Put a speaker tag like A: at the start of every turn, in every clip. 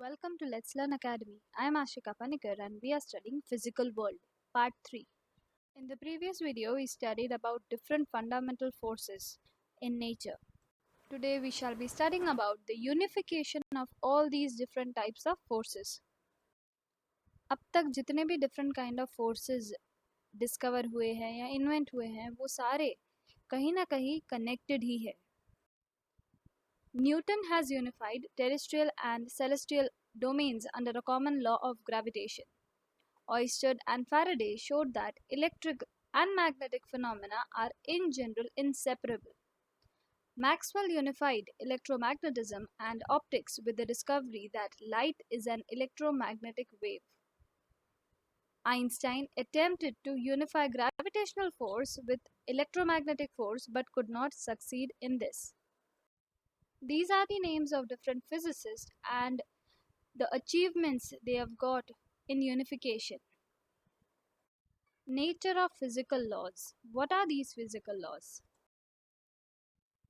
A: Welcome to Let's Learn Academy. I am Ashika Panikar and we are studying Physical World, Part 3. In the previous video, we studied about different fundamental forces in nature. Today, we shall be studying about the unification of all these different types of forces. अब तक जितने भी different kind of forces discover हुए हैं या invent हुए हैं, वो सारे कहीं ना कहीं connected ही है. Newton has unified terrestrial and celestial domains under a common law of gravitation. Oersted and Faraday showed that electric and magnetic phenomena are in general inseparable. Maxwell unified electromagnetism and optics with the discovery that light is an electromagnetic wave. Einstein attempted to unify gravitational force with electromagnetic force but could not succeed in this. These are the names of different physicists and the achievements they have got in unification. Nature of physical laws. What are these physical laws?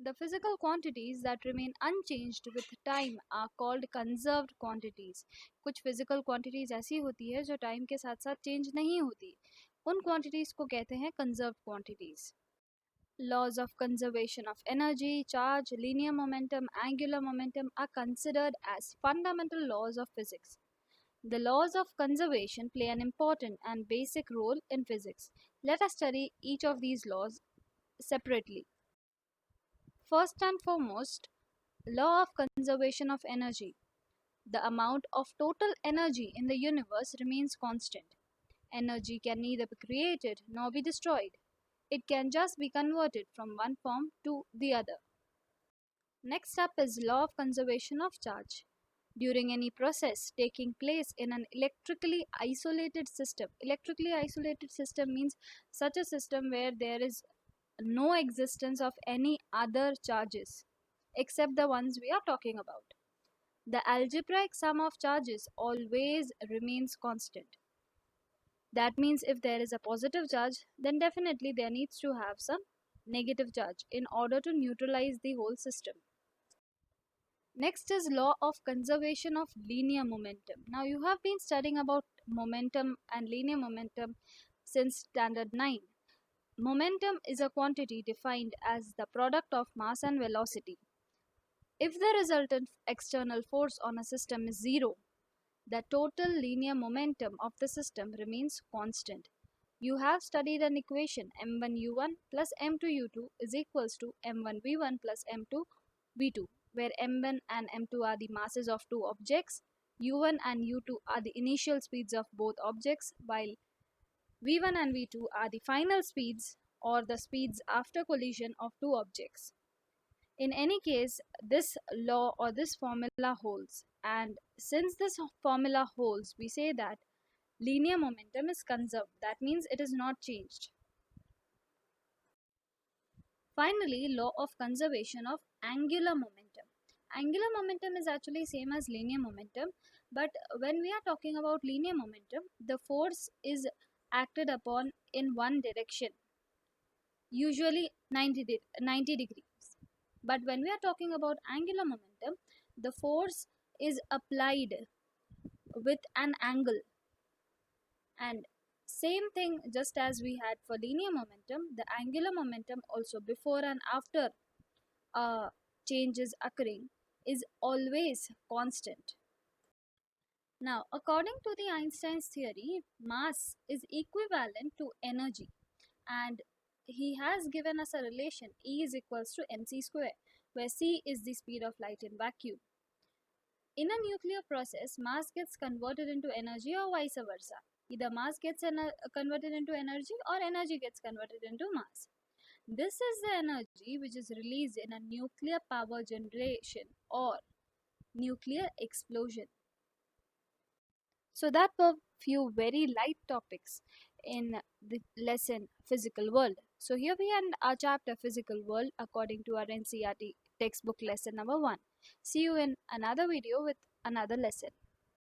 A: The physical quantities that remain unchanged with time are called conserved quantities. कुछ physical quantities ऐसी होती है जो time के साथ साथ change नहीं होती. उन quantities को कहते हैं conserved quantities. Laws of conservation of energy, charge, linear momentum, angular momentum are considered as fundamental laws of physics. The laws of conservation play an important and basic role in physics. Let us study each of these laws separately. First and foremost, law of conservation of energy. The amount of total energy in the universe remains constant. Energy can neither be created nor be destroyed. It can just be converted from one form to the other. Next up is law of conservation of charge. During any process taking place in an electrically isolated system means such a system where there is no existence of any other charges except the ones we are talking about. The algebraic sum of charges always remains constant. That means if there is a positive charge, then definitely there needs to have some negative charge in order to neutralize the whole system. Next is law of conservation of linear momentum. Now you have been studying about momentum and linear momentum since standard 9. Momentum is a quantity defined as the product of mass and velocity. If the resultant external force on a system is zero, the total linear momentum of the system remains constant. You have studied an equation m1u1 plus m2u2 is equals to m1v1 plus m2v2, where m1 and m2 are the masses of two objects, u1 and u2 are the initial speeds of both objects, while v1 and v2 are the final speeds or the speeds after collision of two objects. In any case, this law or this formula holds, and since this formula holds, we say that linear momentum is conserved. That means it is not changed. Finally, law of conservation of angular momentum. Angular momentum is actually same as linear momentum, but when we are talking about linear momentum, the force is acted upon in one direction, usually 90 degrees. But when we are talking about angular momentum, the force is applied with an angle. And same thing just as we had for linear momentum, the angular momentum also before and after change is occurring is always constant. Now, according to the Einstein's theory, mass is equivalent to energy, and he has given us a relation E is equals to mc square, where c is the speed of light in vacuum. In a nuclear process, mass gets converted into energy or vice versa. Either mass gets converted into energy or energy gets converted into mass. This is the energy which is released in a nuclear power generation or nuclear explosion. So that were few very light topics in the lesson Physical World. So here we end our chapter Physical World according to our NCERT textbook lesson number 1. See you in another video with another lesson.